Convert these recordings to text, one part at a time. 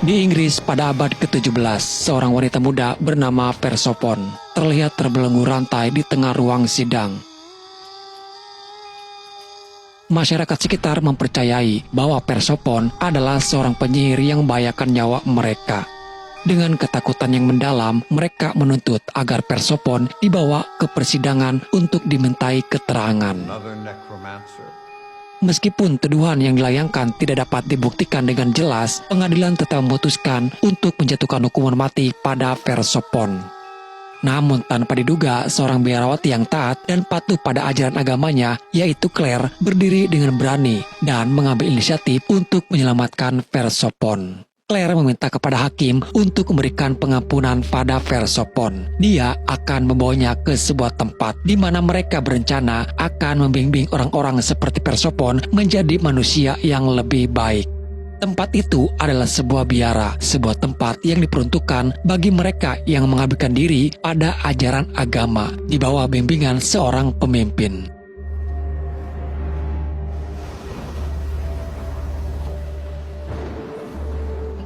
Di Inggris pada abad ke-17, seorang wanita muda bernama Persephone terlihat terbelenggu rantai di tengah ruang sidang. Masyarakat sekitar mempercayai bahwa Persephone adalah seorang penyihir yang membahayakan nyawa mereka. Dengan ketakutan yang mendalam, mereka menuntut agar Persephone dibawa ke persidangan untuk dimintai keterangan. Meskipun tuduhan yang dilayangkan tidak dapat dibuktikan dengan jelas, pengadilan tetap memutuskan untuk menjatuhkan hukuman mati pada Persephone. Namun tanpa diduga, seorang biarawati yang taat dan patuh pada ajaran agamanya, yaitu Claire, berdiri dengan berani dan mengambil inisiatif untuk menyelamatkan Persephone. Claire meminta kepada hakim untuk memberikan pengampunan pada Persephone. Dia akan membawanya ke sebuah tempat di mana mereka berencana akan membimbing orang-orang seperti Persephone menjadi manusia yang lebih baik. Tempat itu adalah sebuah biara, sebuah tempat yang diperuntukkan bagi mereka yang mengabdikan diri pada ajaran agama di bawah bimbingan seorang pemimpin.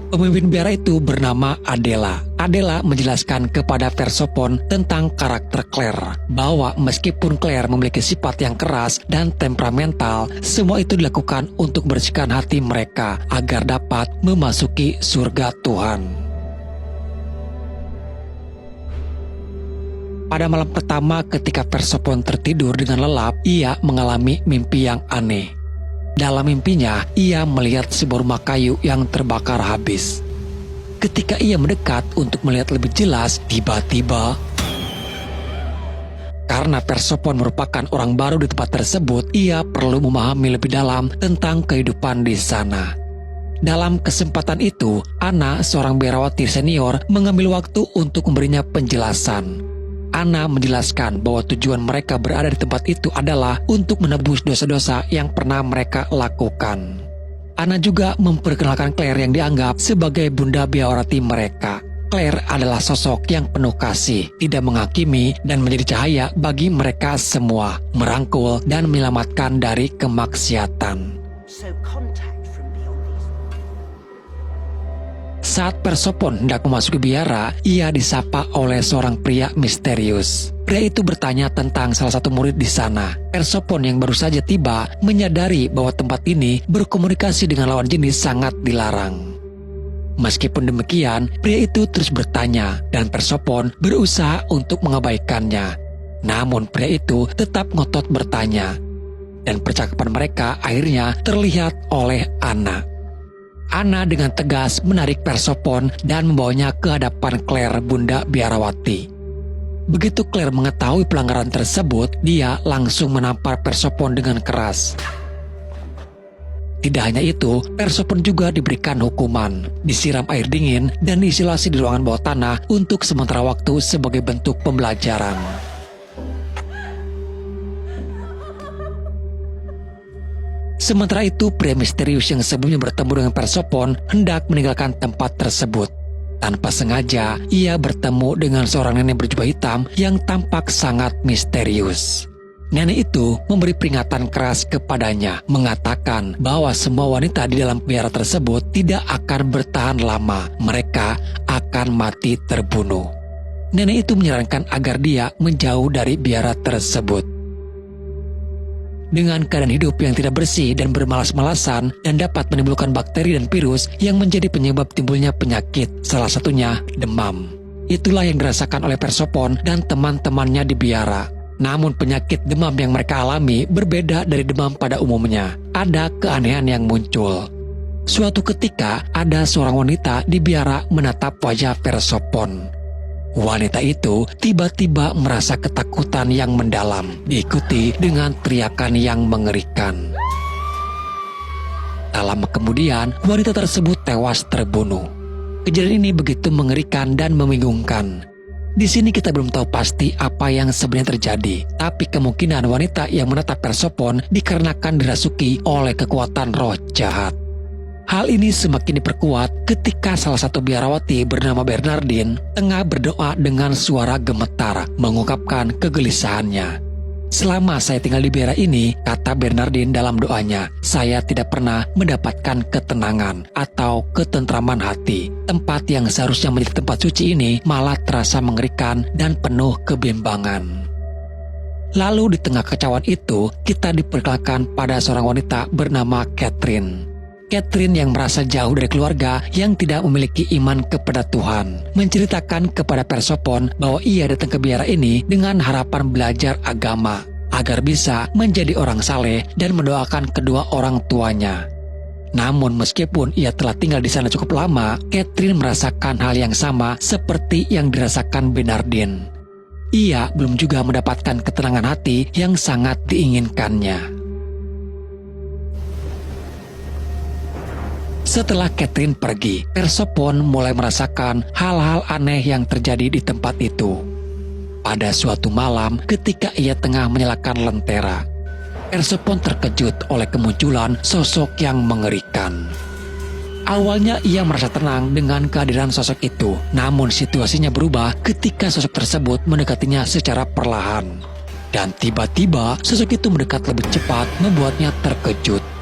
Pemimpin biara itu bernama Adela. Adela menjelaskan kepada Persephone tentang karakter Claire, bahwa meskipun Claire memiliki sifat yang keras dan temperamental, semua itu dilakukan untuk membersihkan hati mereka agar dapat memasuki surga Tuhan. Pada malam pertama ketika Persephone tertidur dengan lelap, ia mengalami mimpi yang aneh. Dalam mimpinya, ia melihat sebuah rumah kayu yang terbakar habis. Ketika ia mendekat untuk melihat lebih jelas, tiba-tiba, karena Persephone merupakan orang baru di tempat tersebut, ia perlu memahami lebih dalam tentang kehidupan di sana. Dalam kesempatan itu, Anna, seorang biarawati senior, mengambil waktu untuk memberinya penjelasan. Anna menjelaskan bahwa tujuan mereka berada di tempat itu adalah untuk menebus dosa-dosa yang pernah mereka lakukan. Anna juga memperkenalkan Claire yang dianggap sebagai bunda biarawati mereka. Claire adalah sosok yang penuh kasih, tidak menghakimi, dan menjadi cahaya bagi mereka semua, merangkul dan menyelamatkan dari kemaksiatan. Saat Persephone hendak memasuki biara, ia disapa oleh seorang pria misterius. Pria itu bertanya tentang salah satu murid di sana. Persephone yang baru saja tiba menyadari bahwa tempat ini berkomunikasi dengan lawan jenis sangat dilarang. Meskipun demikian, pria itu terus bertanya dan Persephone berusaha untuk mengabaikannya. Namun pria itu tetap ngotot bertanya. Dan percakapan mereka akhirnya terlihat oleh Anna. Anna dengan tegas menarik Persephone dan membawanya ke hadapan Claire, bunda biarawati. Begitu Claire mengetahui pelanggaran tersebut, dia langsung menampar Persephone dengan keras. Tidak hanya itu, Persephone juga diberikan hukuman, disiram air dingin dan diisolasi di ruangan bawah tanah untuk sementara waktu sebagai bentuk pembelajaran. Sementara itu, pria misterius yang sebelumnya bertemu dengan Persephone hendak meninggalkan tempat tersebut. Tanpa sengaja, ia bertemu dengan seorang nenek berjubah hitam yang tampak sangat misterius. Nenek itu memberi peringatan keras kepadanya, mengatakan bahwa semua wanita di dalam biara tersebut tidak akan bertahan lama. Mereka akan mati terbunuh. Nenek itu menyarankan agar dia menjauh dari biara tersebut. Dengan keadaan hidup yang tidak bersih dan bermalas-malasan dan dapat menimbulkan bakteri dan virus yang menjadi penyebab timbulnya penyakit, salah satunya demam. Itulah yang dirasakan oleh Persephone dan teman-temannya di biara. Namun penyakit demam yang mereka alami berbeda dari demam pada umumnya. Ada keanehan yang muncul. Suatu ketika ada seorang wanita di biara menatap wajah Persephone. Wanita itu tiba-tiba merasa ketakutan yang mendalam, diikuti dengan teriakan yang mengerikan. Tak lama kemudian, wanita tersebut tewas terbunuh. Kejadian ini begitu mengerikan dan membingungkan. Di sini kita belum tahu pasti apa yang sebenarnya terjadi, tapi kemungkinan wanita yang menatap Persephone dikarenakan dirasuki oleh kekuatan roh jahat. Hal ini semakin diperkuat ketika salah satu biarawati bernama Bernardine tengah berdoa dengan suara gemetar mengungkapkan kegelisahannya. Selama saya tinggal di biara ini, kata Bernardin dalam doanya, saya tidak pernah mendapatkan ketenangan atau ketentraman hati. Tempat yang seharusnya menjadi tempat suci ini malah terasa mengerikan dan penuh kebimbangan. Lalu di tengah kekacauan itu, kita diperkenalkan pada seorang wanita bernama Catherine. Catherine yang merasa jauh dari keluarga yang tidak memiliki iman kepada Tuhan, menceritakan kepada Persephone bahwa ia datang ke biara ini dengan harapan belajar agama, agar bisa menjadi orang saleh dan mendoakan kedua orang tuanya. Namun meskipun ia telah tinggal di sana cukup lama, Catherine merasakan hal yang sama seperti yang dirasakan Bernardin. Ia belum juga mendapatkan ketenangan hati yang sangat diinginkannya. Setelah Catherine pergi, Persephone mulai merasakan hal-hal aneh yang terjadi di tempat itu. Pada suatu malam, ketika ia tengah menyalakan lentera, Persephone terkejut oleh kemunculan sosok yang mengerikan. Awalnya ia merasa tenang dengan kehadiran sosok itu, namun situasinya berubah ketika sosok tersebut mendekatinya secara perlahan. Dan tiba-tiba sosok itu mendekat lebih cepat, membuatnya terkejut.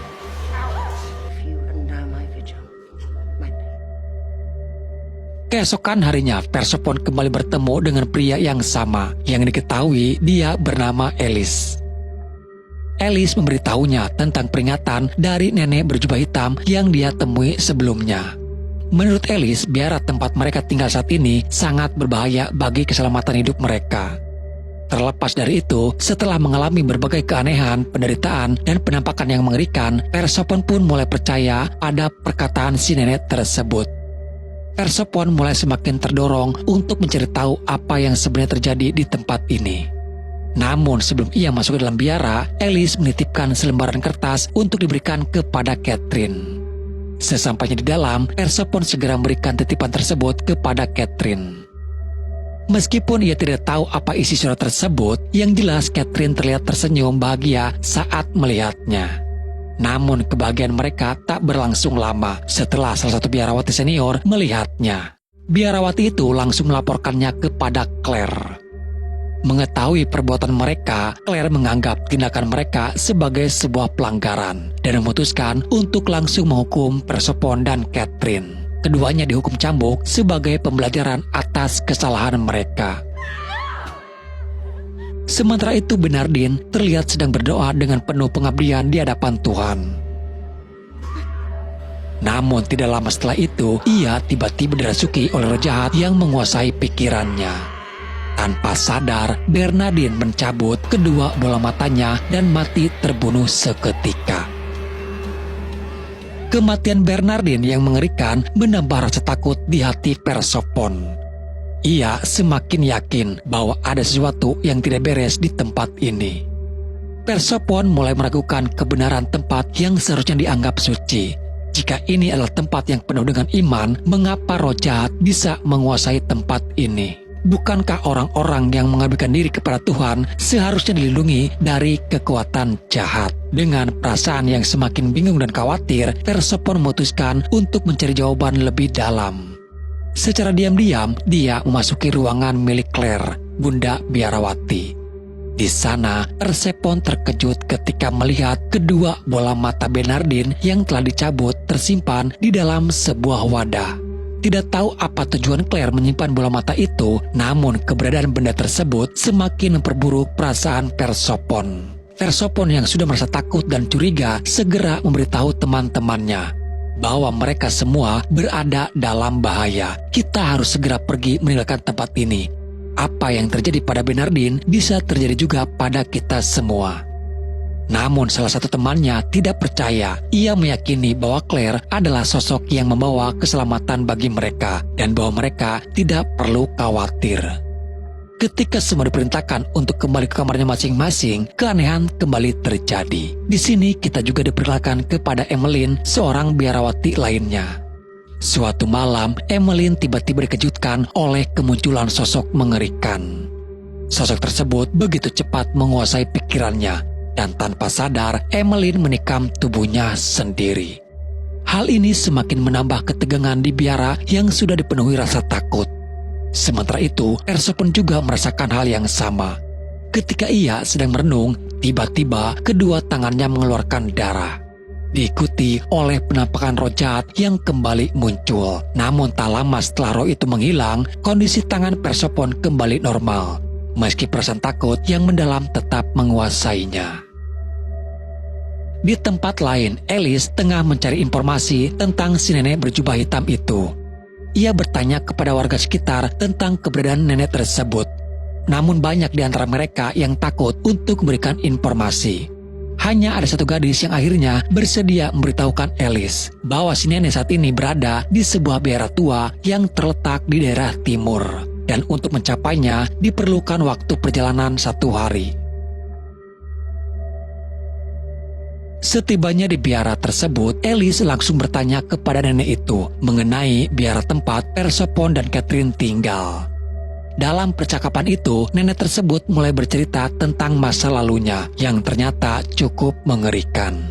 Keesokan harinya, Persephone kembali bertemu dengan pria yang sama, yang diketahui dia bernama Elis. Elis memberitahunya tentang peringatan dari nenek berjubah hitam yang dia temui sebelumnya. Menurut Elis, biara tempat mereka tinggal saat ini sangat berbahaya bagi keselamatan hidup mereka. Terlepas dari itu, setelah mengalami berbagai keanehan, penderitaan, dan penampakan yang mengerikan, Persephone pun mulai percaya pada perkataan si nenek tersebut. Persephone mulai semakin terdorong untuk mencari tahu apa yang sebenarnya terjadi di tempat ini. Namun sebelum ia masuk ke dalam biara, Elis menitipkan selembaran kertas untuk diberikan kepada Catherine. Sesampainya di dalam, Persephone segera memberikan titipan tersebut kepada Catherine. Meskipun ia tidak tahu apa isi surat tersebut, yang jelas Catherine terlihat tersenyum bahagia saat melihatnya. Namun kebahagiaan mereka tak berlangsung lama setelah salah satu biarawati senior melihatnya. Biarawati itu langsung melaporkannya kepada Claire. Mengetahui perbuatan mereka, Claire menganggap tindakan mereka sebagai sebuah pelanggaran dan memutuskan untuk langsung menghukum Persephone dan Catherine. Keduanya dihukum cambuk sebagai pembelajaran atas kesalahan mereka. Sementara itu Bernardin terlihat sedang berdoa dengan penuh pengabdian di hadapan Tuhan. Namun tidak lama setelah itu, ia tiba-tiba dirasuki oleh roh jahat yang menguasai pikirannya. Tanpa sadar, Bernardin mencabut kedua bola matanya dan mati terbunuh seketika. Kematian Bernardin yang mengerikan menambah rasa takut di hati Persephone. Ia semakin yakin bahwa ada sesuatu yang tidak beres di tempat ini. Persephone mulai meragukan kebenaran tempat yang seharusnya dianggap suci. Jika ini adalah tempat yang penuh dengan iman, mengapa roh jahat bisa menguasai tempat ini? Bukankah orang-orang yang mengabdikan diri kepada Tuhan seharusnya dilindungi dari kekuatan jahat? Dengan perasaan yang semakin bingung dan khawatir, Persephone memutuskan untuk mencari jawaban lebih dalam. Secara diam-diam, dia memasuki ruangan milik Claire, Bunda Biarawati. Di sana, Persephone terkejut ketika melihat kedua bola mata Bernardin yang telah dicabut tersimpan di dalam sebuah wadah. Tidak tahu apa tujuan Claire menyimpan bola mata itu, namun keberadaan benda tersebut semakin memperburuk perasaan Persephone. Persephone yang sudah merasa takut dan curiga segera memberitahu teman-temannya bahwa mereka semua berada dalam bahaya. Kita harus segera pergi meninggalkan tempat ini. Apa yang terjadi pada Bernardin bisa terjadi juga pada kita semua. Namun salah satu temannya tidak percaya. Ia meyakini bahwa Claire adalah sosok yang membawa keselamatan bagi mereka dan bahwa mereka tidak perlu khawatir. Ketika semua diperintahkan untuk kembali ke kamarnya masing-masing, keanehan kembali terjadi. Di sini kita juga diperkenalkan kepada Emmeline, seorang biarawati lainnya. Suatu malam, Emmeline tiba-tiba dikejutkan oleh kemunculan sosok mengerikan. Sosok tersebut begitu cepat menguasai pikirannya, dan tanpa sadar, Emmeline menikam tubuhnya sendiri. Hal ini semakin menambah ketegangan di biara yang sudah dipenuhi rasa takut. Sementara itu, Persephone juga merasakan hal yang sama. Ketika ia sedang merenung, tiba-tiba kedua tangannya mengeluarkan darah. Diikuti oleh penampakan roh jahat yang kembali muncul. Namun tak lama setelah roh itu menghilang, kondisi tangan Persephone kembali normal, meski perasaan takut yang mendalam tetap menguasainya. Di tempat lain, Alice tengah mencari informasi tentang si nenek berjubah hitam itu. Ia bertanya kepada warga sekitar tentang keberadaan nenek tersebut. Namun banyak di antara mereka yang takut untuk memberikan informasi. Hanya ada satu gadis yang akhirnya bersedia memberitahukan Alice bahwa si nenek saat ini berada di sebuah biara tua yang terletak di daerah timur. Dan untuk mencapainya diperlukan waktu perjalanan 1 hari. Setibanya di biara tersebut, Alice langsung bertanya kepada nenek itu mengenai biara tempat Persephone dan Catherine tinggal. Dalam percakapan itu, nenek tersebut mulai bercerita tentang masa lalunya yang ternyata cukup mengerikan.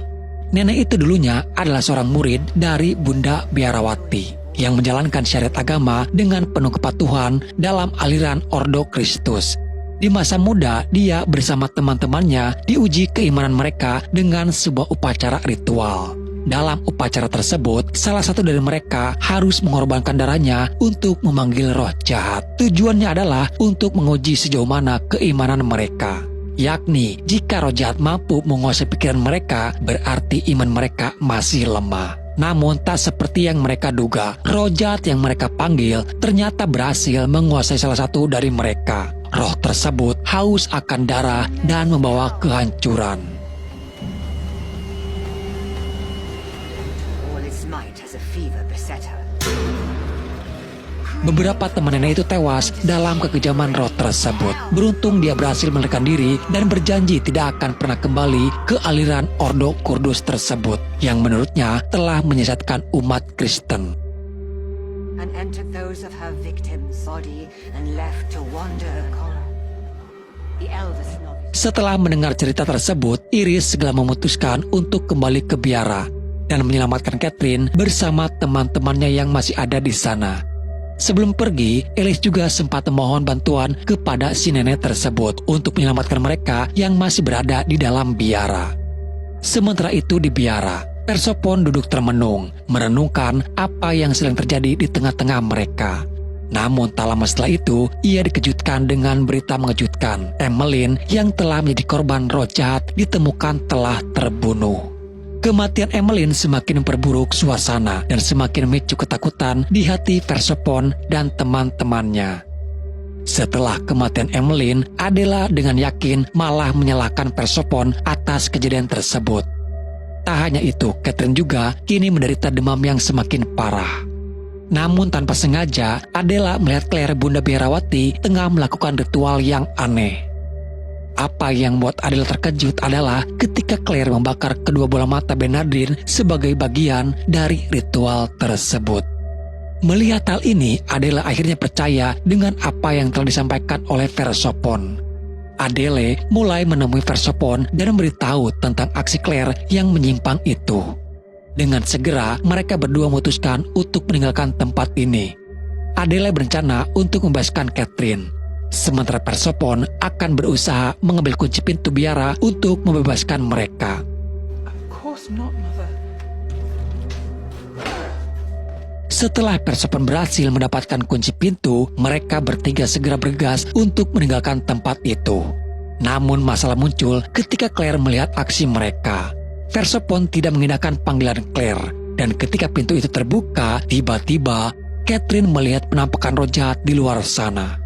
Nenek itu dulunya adalah seorang murid dari Bunda Biarawati yang menjalankan syariat agama dengan penuh kepatuhan dalam aliran Ordo Kristus. Di masa muda, dia bersama teman-temannya diuji keimanan mereka dengan sebuah upacara ritual. Dalam upacara tersebut, salah satu dari mereka harus mengorbankan darahnya untuk memanggil roh jahat. Tujuannya adalah untuk menguji sejauh mana keimanan mereka. Yakni, jika roh jahat mampu menguasai pikiran mereka, berarti iman mereka masih lemah. Namun tak seperti yang mereka duga, roh jahat yang mereka panggil ternyata berhasil menguasai salah satu dari mereka. Roh tersebut haus akan darah dan membawa kehancuran. Beberapa teman nenek itu tewas dalam kekejaman roh tersebut. Beruntung dia berhasil melarikan diri dan berjanji tidak akan pernah kembali ke aliran Ordo Kurdus tersebut yang menurutnya telah menyesatkan umat Kristen. Setelah mendengar cerita tersebut, Iris segera memutuskan untuk kembali ke biara dan menyelamatkan Catherine bersama teman-temannya yang masih ada di sana. Sebelum pergi, Alice juga sempat memohon bantuan kepada si nenek tersebut untuk menyelamatkan mereka yang masih berada di dalam biara. Sementara itu di biara, Persephone duduk termenung, merenungkan apa yang sedang terjadi di tengah-tengah mereka. Namun tak lama setelah itu, ia dikejutkan dengan berita mengejutkan. Emmeline yang telah menjadi korban roh jahat ditemukan telah terbunuh. Kematian Emmeline semakin memperburuk suasana dan semakin memicu ketakutan di hati Persephone dan teman-temannya. Setelah kematian Emmeline, Adela dengan yakin malah menyalahkan Persephone atas kejadian tersebut. Tak hanya itu, Catherine juga kini menderita demam yang semakin parah. Namun tanpa sengaja, Adela melihat Claire Bunda Biarawati tengah melakukan ritual yang aneh. Apa yang membuat Adela terkejut adalah ketika Claire membakar kedua bola mata Bernardine sebagai bagian dari ritual tersebut. Melihat hal ini, Adela akhirnya percaya dengan apa yang telah disampaikan oleh Persephone. Adele mulai menemui Persephone dan memberitahu tentang aksi Claire yang menyimpang itu. Dengan segera, mereka berdua memutuskan untuk meninggalkan tempat ini. Adele berencana untuk membebaskan Catherine. Sementara Persephone akan berusaha mengambil kunci pintu biara untuk membebaskan mereka. Setelah Persephone berhasil mendapatkan kunci pintu, mereka bertiga segera bergegas untuk meninggalkan tempat itu. Namun masalah muncul ketika Claire melihat aksi mereka. Persephone tidak mengindahkan panggilan Claire, dan ketika pintu itu terbuka, tiba-tiba Catherine melihat penampakan roh jahat di luar sana.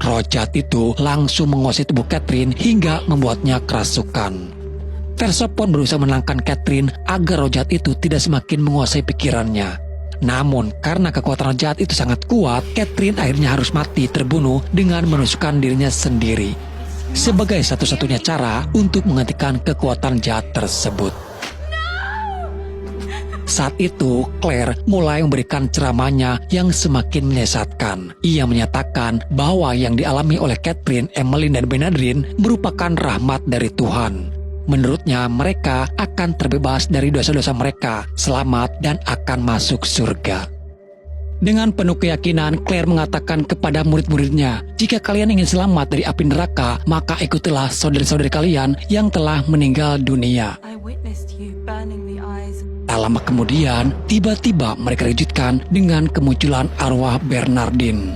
Roh jahat itu langsung menguasai tubuh Catherine hingga membuatnya kerasukan. Persephone berusaha menenangkan Catherine agar roh jahat itu tidak semakin menguasai pikirannya. Namun karena kekuatan roh jahat itu sangat kuat, Catherine akhirnya harus mati terbunuh dengan menusukkan dirinya sendiri. Sebagai satu-satunya cara untuk menghentikan kekuatan jahat tersebut. Saat itu, Claire mulai memberikan ceramahnya yang semakin menyesatkan. Ia menyatakan bahwa yang dialami oleh Catherine, Emmeline, dan Bernardine merupakan rahmat dari Tuhan. Menurutnya, mereka akan terbebas dari dosa-dosa mereka, selamat, dan akan masuk surga. Dengan penuh keyakinan, Claire mengatakan kepada murid-muridnya, "Jika kalian ingin selamat dari api neraka, maka ikutilah saudari-saudari kalian yang telah meninggal dunia." Tak lama kemudian, tiba-tiba mereka dikejutkan dengan kemunculan arwah Bernardine.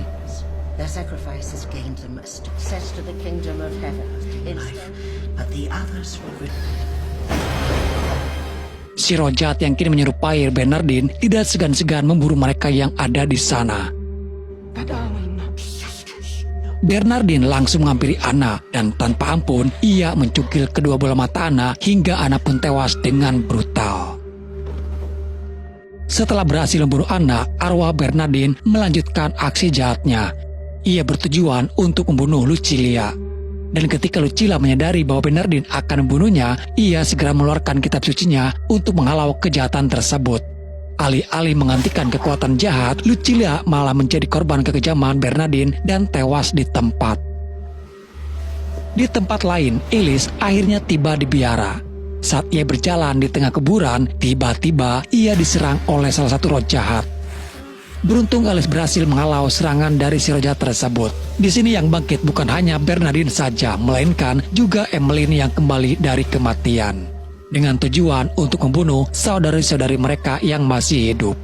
Their sacrifices gained them access to the kingdom of heaven. But the others were... Si roh jahat yang kini menyerupai Bernardine tidak segan-segan memburu mereka yang ada di sana. Bernardine langsung menghampiri Anna dan tanpa ampun ia mencukil kedua bola mata Anna hingga Anna pun tewas dengan brutal. Setelah berhasil membunuh Anna, arwah Bernardine melanjutkan aksi jahatnya. Ia bertujuan untuk membunuh Lucilla. Dan ketika Lucilla menyadari bahwa Bernardine akan membunuhnya, ia segera mengeluarkan kitab sucinya untuk menghalau kejahatan tersebut. Alih-alih menghentikan kekuatan jahat, Lucilla malah menjadi korban kekejaman Bernardine dan tewas di tempat. Di tempat lain, Alice akhirnya tiba di biara. Saat ia berjalan di tengah kuburan, tiba-tiba ia diserang oleh salah satu roh jahat. Beruntung Alice berhasil menghalau serangan dari si roh jahat tersebut. Di sini yang bangkit bukan hanya Bernardine saja, melainkan juga Emmeline yang kembali dari kematian. Dengan tujuan untuk membunuh saudari-saudari mereka yang masih hidup.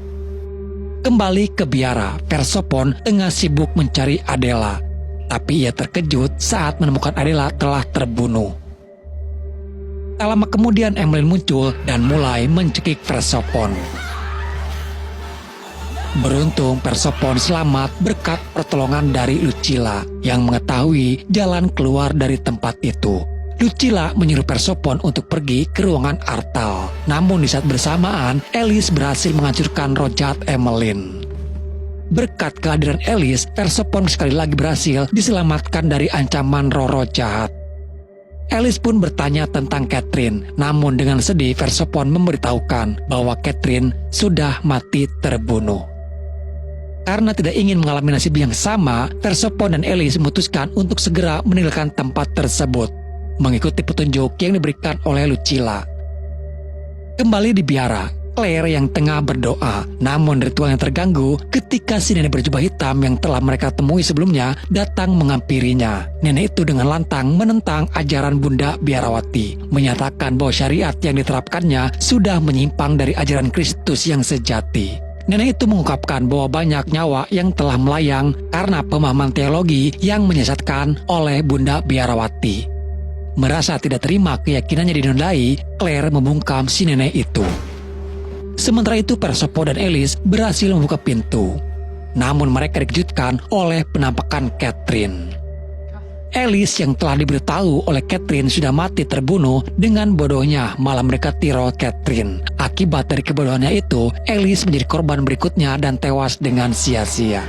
Kembali ke biara, Persephone tengah sibuk mencari Adela. Tapi ia terkejut saat menemukan Adela telah terbunuh. Tak lama kemudian Emmeline muncul dan mulai mencekik Persephone. Beruntung Persephone selamat berkat pertolongan dari Lucilla yang mengetahui jalan keluar dari tempat itu. Lucilla menyuruh Persephone untuk pergi ke ruangan Artal. Namun di saat bersamaan, Alice berhasil menghancurkan roh jahat Emmeline. Berkat kehadiran Alice, Persephone sekali lagi berhasil diselamatkan dari ancaman roh-roh jahat. Alice pun bertanya tentang Catherine, namun dengan sedih Persephone memberitahukan bahwa Catherine sudah mati terbunuh. Karena tidak ingin mengalami nasib yang sama, Persephone dan Alice memutuskan untuk segera meninggalkan tempat tersebut, mengikuti petunjuk yang diberikan oleh Lucilla. Kembali di biara, Claire yang tengah berdoa, namun ritual yang terganggu ketika si nenek berjubah hitam yang telah mereka temui sebelumnya datang menghampirinya. Nenek itu dengan lantang menentang ajaran Bunda Biarawati, menyatakan bahwa syariat yang diterapkannya sudah menyimpang dari ajaran Kristus yang sejati. Nenek itu mengungkapkan bahwa banyak nyawa yang telah melayang karena pemahaman teologi yang menyesatkan oleh Bunda Biarawati. Merasa tidak terima keyakinannya dinodai, Claire membungkam si nenek itu. Sementara itu Persephone dan Alice berhasil membuka pintu. Namun mereka dikejutkan oleh penampakan Catherine. Alice yang telah diberitahu oleh Catherine sudah mati terbunuh, dengan bodohnya malah mendekati roh Catherine. Akibat dari kebodohannya itu, Alice menjadi korban berikutnya dan tewas dengan sia-sia.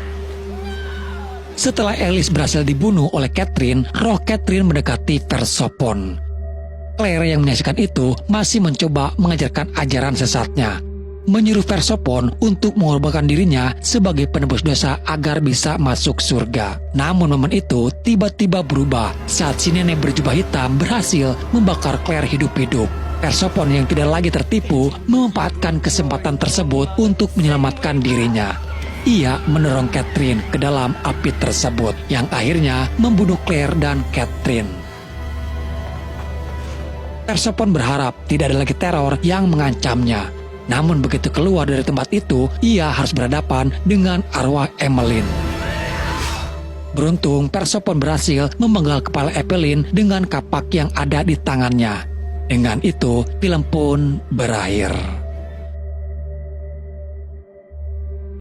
Setelah Alice berhasil dibunuh oleh Catherine, roh Catherine mendekati Persephone. Claire yang menyaksikan itu masih mencoba mengajarkan ajaran sesatnya, menyuruh Persephone untuk mengorbankan dirinya sebagai penebus dosa agar bisa masuk surga. Namun momen itu tiba-tiba berubah saat si nenek berjubah hitam berhasil membakar Claire hidup-hidup. Persephone yang tidak lagi tertipu memanfaatkan kesempatan tersebut untuk menyelamatkan dirinya. Ia mendorong Catherine ke dalam api tersebut yang akhirnya membunuh Claire dan Catherine. Persephone berharap tidak ada lagi teror yang mengancamnya. Namun begitu keluar dari tempat itu, ia harus berhadapan dengan arwah Emmeline. Beruntung Persephone berhasil memenggal kepala Emmeline dengan kapak yang ada di tangannya. Dengan itu, film pun berakhir.